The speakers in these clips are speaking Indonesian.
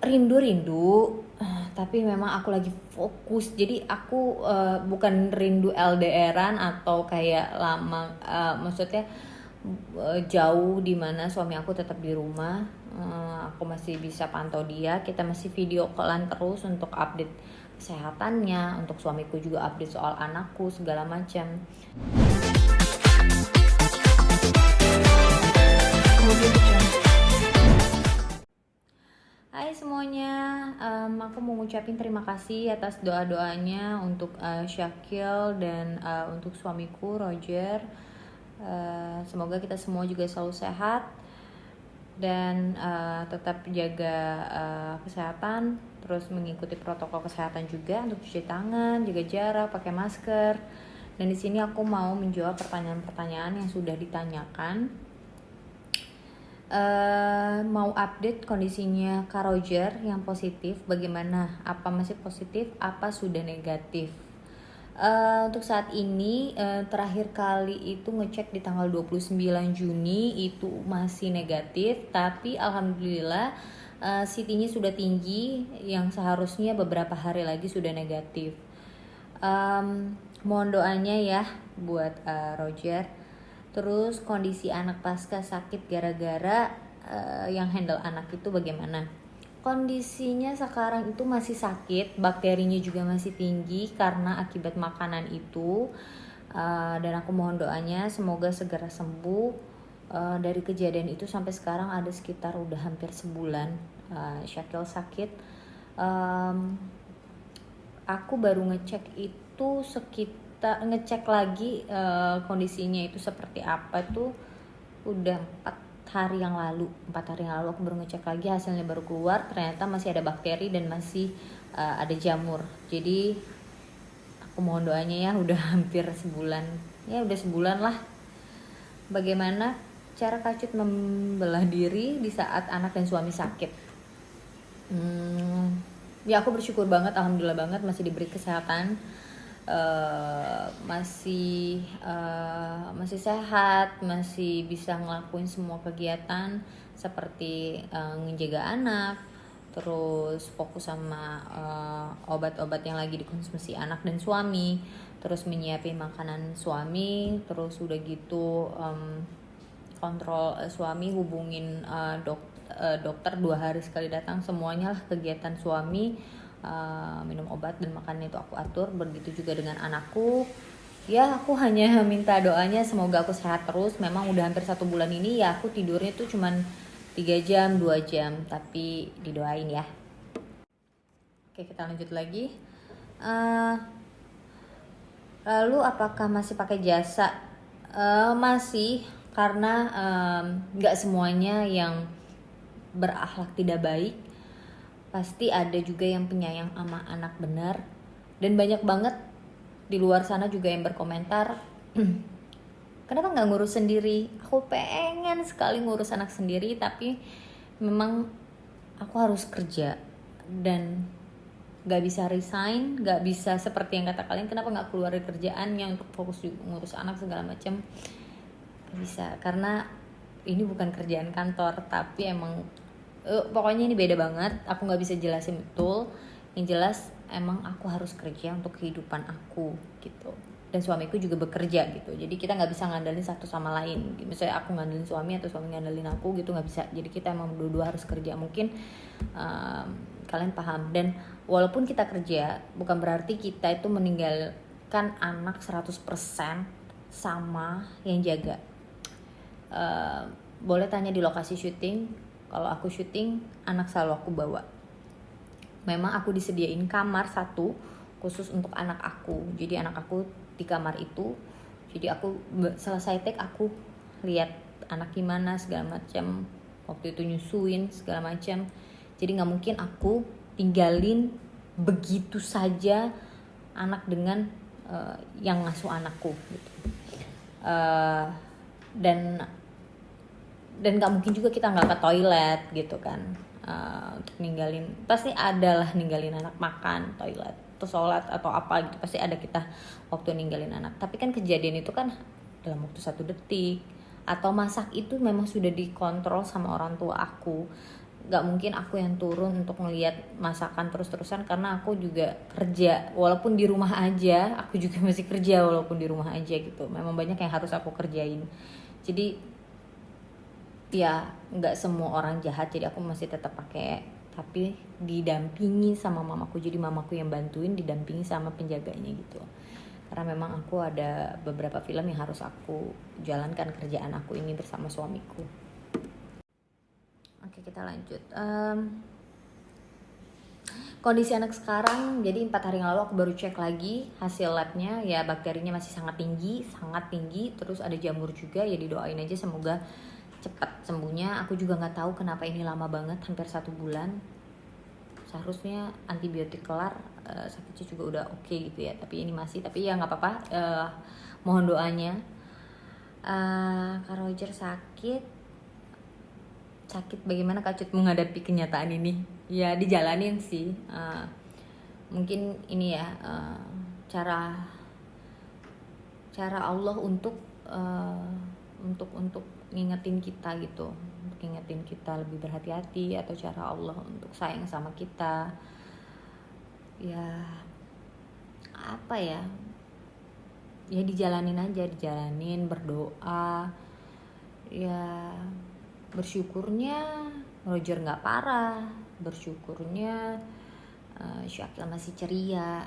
rindu, tapi memang aku lagi fokus. Jadi aku bukan rindu LDRan atau kayak lama, maksudnya jauh di mana suami aku tetap di rumah. Aku masih bisa pantau dia, kita masih video callan terus untuk update kesehatannya, untuk suamiku juga update soal anakku segala macam. Hai semuanya, aku mau ngucapin terima kasih atas doa-doanya untuk Syakil dan untuk suamiku Roger. Semoga kita semua juga selalu sehat dan tetap jaga kesehatan, terus mengikuti protokol kesehatan juga untuk cuci tangan, jaga jarak, pakai masker. Dan di sini aku mau menjawab pertanyaan-pertanyaan yang sudah ditanyakan. Mau update kondisinya Kak Roger yang positif, bagaimana? Apa masih positif? Apa sudah negatif? Untuk saat ini terakhir kali itu ngecek di tanggal 29 Juni itu masih negatif, tapi alhamdulillah CT-nya sudah tinggi yang seharusnya beberapa hari lagi sudah negatif. Mohon doanya ya buat Roger. Terus kondisi anak pasca sakit gara-gara yang handle anak itu bagaimana? Kondisinya sekarang itu masih sakit, bakterinya juga masih tinggi karena akibat makanan itu. Dan aku mohon doanya semoga segera sembuh. Dari kejadian itu sampai sekarang ada sekitar udah hampir sebulan Syakil sakit. Aku baru ngecek itu ngecek lagi kondisinya itu seperti apa tuh udah 4 hari yang lalu aku baru ngecek lagi, hasilnya baru keluar, ternyata masih ada bakteri dan masih ada jamur. Jadi aku mohon doanya ya, udah hampir sebulan ya, udah sebulan lah. Bagaimana cara Kak Cut membelah diri di saat anak dan suami sakit? Ya aku bersyukur banget, alhamdulillah banget masih diberi kesehatan, masih sehat, masih bisa ngelakuin semua kegiatan seperti ngejaga anak, terus fokus sama obat-obat yang lagi dikonsumsi anak dan suami, terus menyiapin makanan suami, terus udah gitu kontrol suami, hubungin dokter 2 hari sekali datang, semuanya lah kegiatan suami. Minum obat dan makannya itu aku atur, begitu juga dengan anakku. Ya aku hanya minta doanya semoga aku sehat terus. Memang udah hampir 1 bulan ini ya aku tidurnya tuh cuman 3 jam 2 jam, tapi didoain ya. Oke, kita lanjut lagi. Lalu apakah masih pakai jasa? Masih, karena gak semuanya yang berakhlak tidak baik. Pasti ada juga yang penyayang sama anak benar. Dan banyak banget di luar sana juga yang berkomentar, kenapa gak ngurus sendiri? Aku pengen sekali ngurus anak sendiri, tapi memang aku harus kerja dan gak bisa resign, gak bisa seperti yang kata kalian, kenapa gak keluar dari kerjaannya untuk fokus ngurus anak segala macam. Gak bisa, karena ini bukan kerjaan kantor, tapi emang pokoknya ini beda banget. Aku nggak bisa jelasin betul. Yang jelas emang aku harus kerja untuk kehidupan aku gitu. Dan suamiku juga bekerja gitu. Jadi kita nggak bisa ngandelin satu sama lain. Misalnya aku ngandelin suami atau suami ngandelin aku gitu, nggak bisa. Jadi kita emang dua-dua harus kerja. Mungkin kalian paham. Dan walaupun kita kerja, bukan berarti kita itu meninggalkan anak 100% sama yang jaga. Boleh tanya di lokasi syuting. Kalau aku syuting, anak selalu aku bawa. Memang aku disediain kamar satu khusus untuk anak aku. Jadi anak aku di kamar itu. Jadi aku selesai take, aku lihat anak gimana segala macam. Waktu itu nyusuin segala macam. Jadi nggak mungkin aku tinggalin begitu saja anak dengan yang ngasuh anakku. Gitu. Dan nggak mungkin juga kita nggak ke toilet gitu kan, untuk ninggalin, pasti adalah ninggalin anak makan, toilet, atau sholat atau apa gitu, pasti ada kita waktu ninggalin anak. Tapi kan kejadian itu kan dalam waktu 1 detik, atau masak itu memang sudah dikontrol sama orang tua aku. nggak mungkin aku yang turun untuk ngelihat masakan terus-terusan, karena aku juga kerja walaupun di rumah aja, aku juga masih kerja walaupun di rumah aja gitu. Memang banyak yang harus aku kerjain, jadi ya nggak semua orang jahat, jadi aku masih tetap pakai, tapi didampingi sama mamaku. Jadi mamaku yang bantuin, didampingi sama penjaganya gitu, karena memang aku ada beberapa film yang harus aku jalankan kerjaan aku ini bersama suamiku. Oke, kita lanjut. Kondisi anak sekarang, jadi 4 hari yang lalu aku baru cek lagi hasil labnya, ya bakterinya masih sangat tinggi, terus ada jamur juga, ya didoain aja semoga cepat sembuhnya. Aku juga nggak tahu kenapa ini lama banget, hampir 1 bulan. Seharusnya antibiotik kelar, sakitnya juga udah oke gitu ya, tapi ini masih, tapi ya nggak apa-apa, mohon doanya. Kak Roger sakit bagaimana Kak Cut menghadapi kenyataan ini? Ya dijalanin sih, mungkin ini ya, cara Allah untuk ngingetin kita gitu, untuk ngingetin kita lebih berhati-hati, atau cara Allah untuk sayang sama kita. Ya apa ya, ya dijalanin aja, berdoa, ya bersyukurnya Roger nggak parah, bersyukurnya Syakil masih ceria.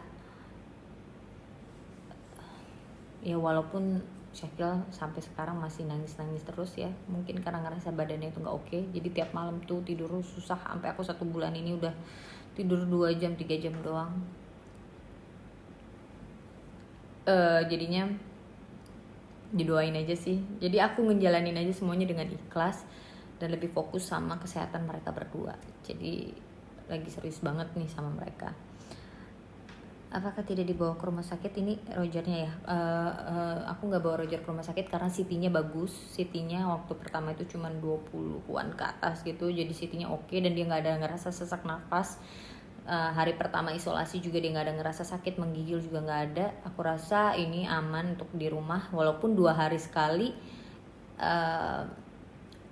Ya walaupun Syakil sampai sekarang masih nangis terus ya, mungkin karena ngerasa badannya itu nggak oke. Jadi tiap malam tuh tidur susah, sampai aku 1 bulan ini udah tidur 2 jam 3 jam doang. Jadinya didoain aja sih. Jadi aku ngejalanin aja semuanya dengan ikhlas dan lebih fokus sama kesehatan mereka berdua. Jadi lagi serius banget nih sama mereka. Apakah tidak dibawa ke rumah sakit? Ini Rogernya ya. Aku nggak bawa Roger ke rumah sakit karena CT-nya bagus. CT-nya waktu pertama itu cuma 20-an ke atas gitu. Jadi CT-nya oke, dan dia nggak ada ngerasa sesak nafas. Hari pertama isolasi juga dia nggak ada ngerasa sakit, menggigil juga nggak ada. Aku rasa ini aman untuk di rumah, walaupun 2 hari sekali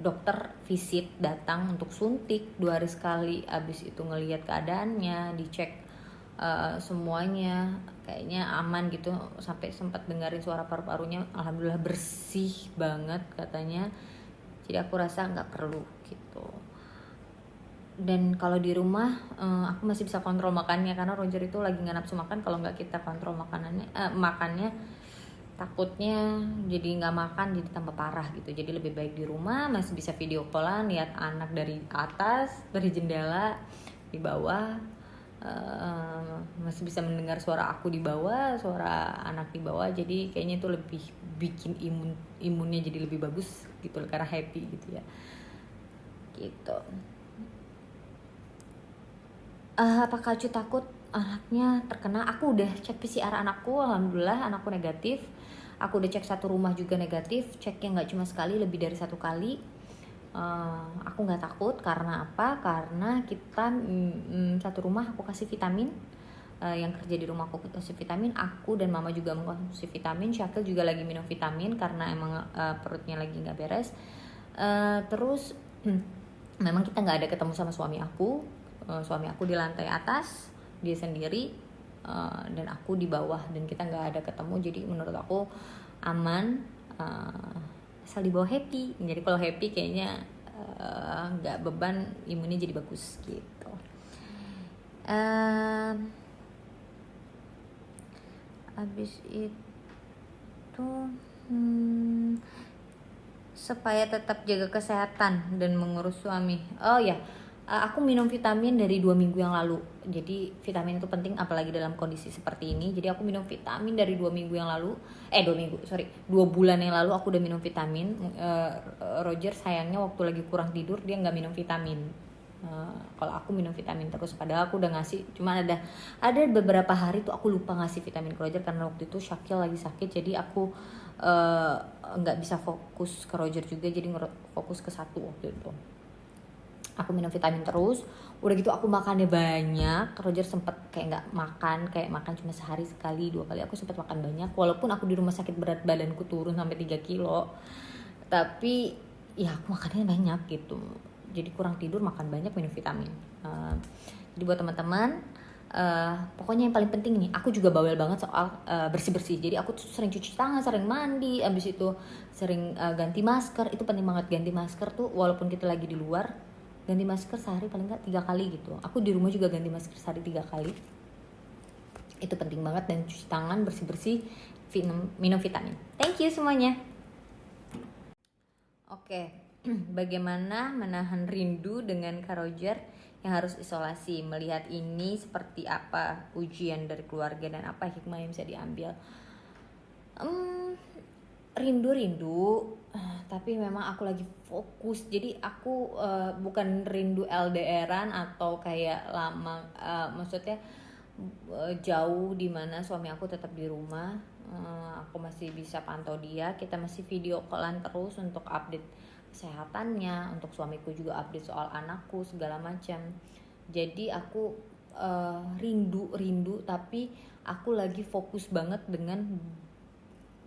dokter visit datang untuk suntik 2 hari sekali. Abis itu ngelihat keadaannya, dicek semuanya kayaknya aman gitu, sampai sempat dengerin suara paru-parunya alhamdulillah bersih banget katanya. Jadi aku rasa nggak perlu gitu. Dan kalau di rumah aku masih bisa kontrol makannya, karena Roger itu lagi nggak nafsu makan. Kalau nggak kita kontrol makannya takutnya jadi nggak makan, jadi tambah parah gitu. Jadi lebih baik di rumah, masih bisa video callan, lihat anak dari atas, dari jendela di bawah, masih bisa mendengar suara aku di bawah, suara anak di bawah. Jadi kayaknya itu lebih bikin imunnya jadi lebih bagus gitu, karena happy gitu ya gitu. Apakah Cu takut anaknya terkena? Aku udah cek PCR anakku, alhamdulillah anakku negatif. Aku udah cek 1 rumah juga negatif, ceknya nggak cuma sekali, lebih dari 1 kali. Aku nggak takut, karena apa? Karena kita 1 rumah aku kasih vitamin, yang kerja di rumah aku kasih vitamin, aku dan mama juga mengkonsumsi vitamin. Syakil juga lagi minum vitamin karena emang perutnya lagi nggak beres. Terus memang kita nggak ada ketemu sama suami aku. Suami aku di lantai atas, dia sendiri, dan aku di bawah, dan kita nggak ada ketemu. Jadi menurut aku aman, asal di bawah happy. Jadi kalau happy kayaknya nggak beban, imunnya jadi bagus gitu. Habis itu supaya tetap jaga kesehatan dan mengurus suami. Oh ya, aku minum vitamin dari 2 minggu yang lalu. Jadi vitamin itu penting apalagi dalam kondisi seperti ini. Jadi aku minum vitamin dari 2 minggu yang lalu. 2 bulan yang lalu aku udah minum vitamin. Roger sayangnya waktu lagi kurang tidur dia nggak minum vitamin. Kalau aku minum vitamin terus, padahal aku udah ngasih. Cuma ada beberapa hari tuh aku lupa ngasih vitamin ke Roger karena waktu itu Syakil lagi sakit. Jadi aku nggak bisa fokus ke Roger juga. Jadi fokus ke 1 waktu itu. Aku minum vitamin terus, udah gitu aku makannya banyak. Roger sempet kayak makan cuma sehari sekali 2 kali. Aku sempet makan banyak, walaupun aku di rumah sakit berat badanku turun sampai 3 kilo, tapi ya aku makannya banyak gitu. jadi kurang tidur, makan banyak, minum vitamin. Jadi buat teman-teman, pokoknya yang paling penting nih, aku juga bawel banget soal bersih-bersih. Jadi aku tuh sering cuci tangan, sering mandi, abis itu sering ganti masker. Itu penting banget, ganti masker tuh walaupun kita lagi di luar, ganti masker sehari paling nggak 3 kali gitu. Aku di rumah juga ganti masker sehari 3 kali. Itu penting banget. Dan cuci tangan, bersih-bersih, minum vitamin. Thank you semuanya. Oke, bagaimana menahan rindu dengan Kak Roger yang harus isolasi? Melihat ini seperti apa ujian dari keluarga dan apa hikmah yang bisa diambil? Rindu-rindu, tapi memang aku lagi fokus. Jadi aku bukan rindu LDRan atau kayak lama, maksudnya jauh dimana suami aku tetap di rumah. Aku masih bisa pantau dia, kita masih video callan terus untuk update kesehatannya, untuk suamiku juga update soal anakku segala macam. Jadi aku rindu tapi aku lagi fokus banget dengan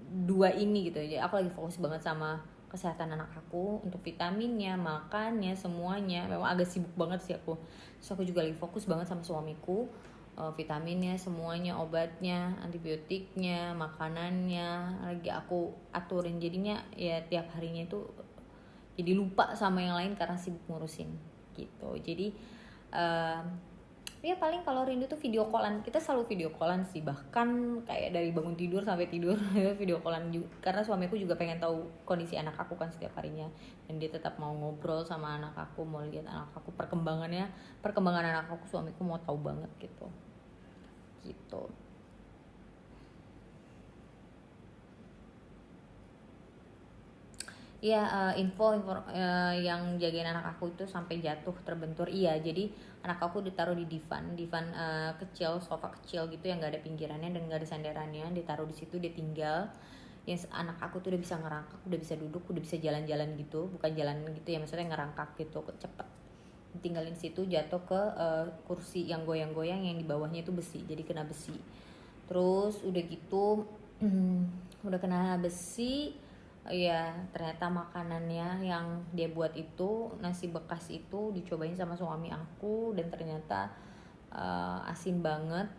dua ini gitu. Jadi aku lagi fokus banget sama kesehatan anak aku, untuk vitaminnya, makannya, semuanya. Memang agak sibuk banget sih aku. Terus aku juga lagi fokus banget sama suamiku, vitaminnya, semuanya, obatnya, antibiotiknya, makanannya, lagi aku aturin. Jadinya ya tiap harinya itu jadi lupa sama yang lain karena sibuk ngurusin gitu. Jadi ya paling kalau rindu tuh video callan. Kita selalu video callan sih, bahkan kayak dari bangun tidur sampai tidur video callan juga, karena suamiku juga pengen tahu kondisi anak aku kan setiap harinya, dan dia tetap mau ngobrol sama anak aku, mau lihat anak aku perkembangan anak aku. Suamiku mau tahu banget gitu. Iya, info yang jagain anak aku itu sampai jatuh terbentur. Iya, jadi anak aku ditaruh di divan kecil, sofa kecil gitu yang gak ada pinggirannya dan gak ada sandarannya. Ditaruh di situ, dia tinggal. Yang anak aku tuh udah bisa ngerangkak, udah bisa duduk, udah bisa jalan-jalan gitu. Bukan jalan gitu ya, maksudnya ngerangkak gitu, cepet. Tinggalin situ, jatuh ke kursi yang goyang-goyang, yang di bawahnya itu besi, jadi kena besi. Terus udah gitu, udah kena besi. Ya ternyata makanannya yang dia buat itu, nasi bekas itu, dicobain sama suami aku, dan ternyata asin banget,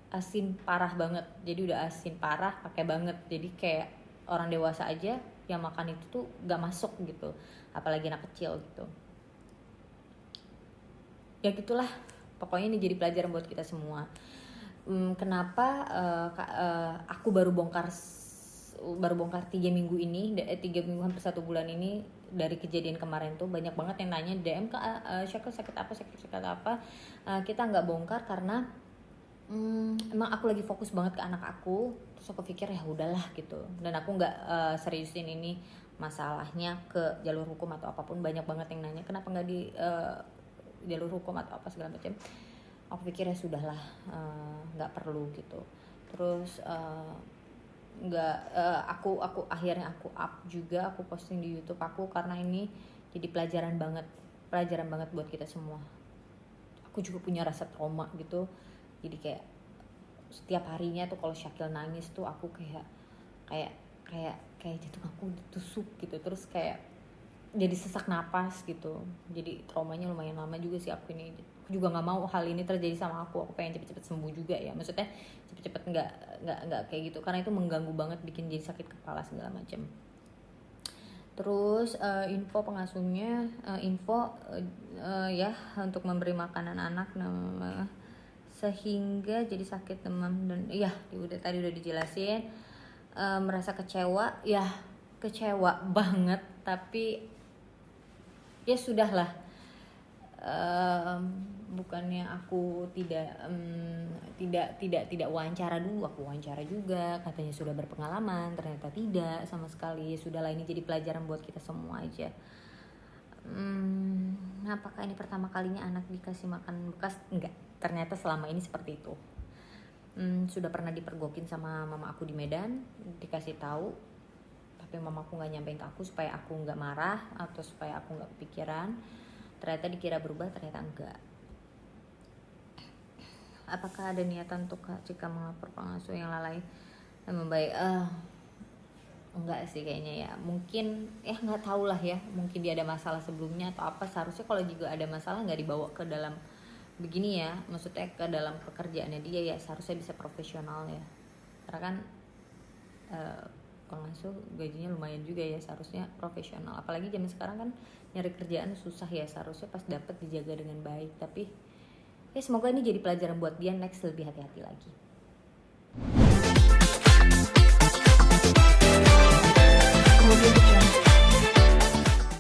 asin parah banget. Jadi udah asin parah, pakai banget. Jadi kayak orang dewasa aja yang makan itu tuh gak masuk gitu, apalagi anak kecil gitu. Ya gitulah, pokoknya ini jadi pelajaran buat kita semua. Kenapa aku baru bongkar 3 minggu ini, 3 minggu hampir 1 bulan ini dari kejadian kemarin tuh. Banyak banget yang nanya DM ke Syakil sakit apa. Kita nggak bongkar karena emang aku lagi fokus banget ke anak aku. Terus aku pikir ya udahlah gitu, dan aku nggak seriusin ini masalahnya ke jalur hukum atau apapun. Banyak banget yang nanya kenapa nggak di jalur hukum atau apa segala macam. Aku pikir ya sudahlah, nggak perlu gitu. Terus aku akhirnya aku up juga, aku posting di YouTube aku, karena ini jadi pelajaran banget buat kita semua. Aku juga punya rasa trauma gitu. Jadi kayak setiap harinya tuh kalau Syakil nangis tuh aku kayak jantung aku ditusuk gitu. Terus kayak jadi sesak napas gitu. Jadi traumanya lumayan lama juga sih aku ini. Aku juga nggak mau hal ini terjadi sama aku. Aku pengen cepet-cepet sembuh juga ya. Maksudnya cepet-cepet nggak kayak gitu, karena itu mengganggu banget, bikin jadi sakit kepala segala macam. Terus info pengasuhnya, ya untuk memberi makanan anak sehingga jadi sakit demam, dan iya tadi udah dijelasin. Merasa kecewa, ya kecewa banget, tapi ya sudahlah. Bukannya aku tidak wawancara dulu, aku wawancara juga, katanya sudah berpengalaman, ternyata tidak sama sekali. Ya sudahlah, ini jadi pelajaran buat kita semua aja. Apakah ini pertama kalinya anak dikasih makan bekas? Enggak, ternyata selama ini seperti itu. Sudah pernah dipergokin sama mama aku di Medan, dikasih tahu, tapi mama aku nggak nyampein ke aku supaya aku nggak marah atau supaya aku nggak kepikiran. Ternyata dikira berubah, ternyata enggak. Apakah ada niatan untuk jika melapor pengasuh yang lalai dan membaik? Enggak sih kayaknya ya, mungkin ya nggak tahu lah ya, mungkin dia ada masalah sebelumnya atau apa. Seharusnya kalau juga ada masalah nggak dibawa ke dalam begini ya, maksudnya ke dalam pekerjaannya dia ya, seharusnya bisa profesional ya, karena kan pengasuh gajinya lumayan juga ya, seharusnya profesional. Apalagi zaman sekarang kan nyari kerjaan susah ya, seharusnya pas dapet dijaga dengan baik. Tapi ya semoga ini jadi pelajaran buat dia next lebih hati-hati lagi.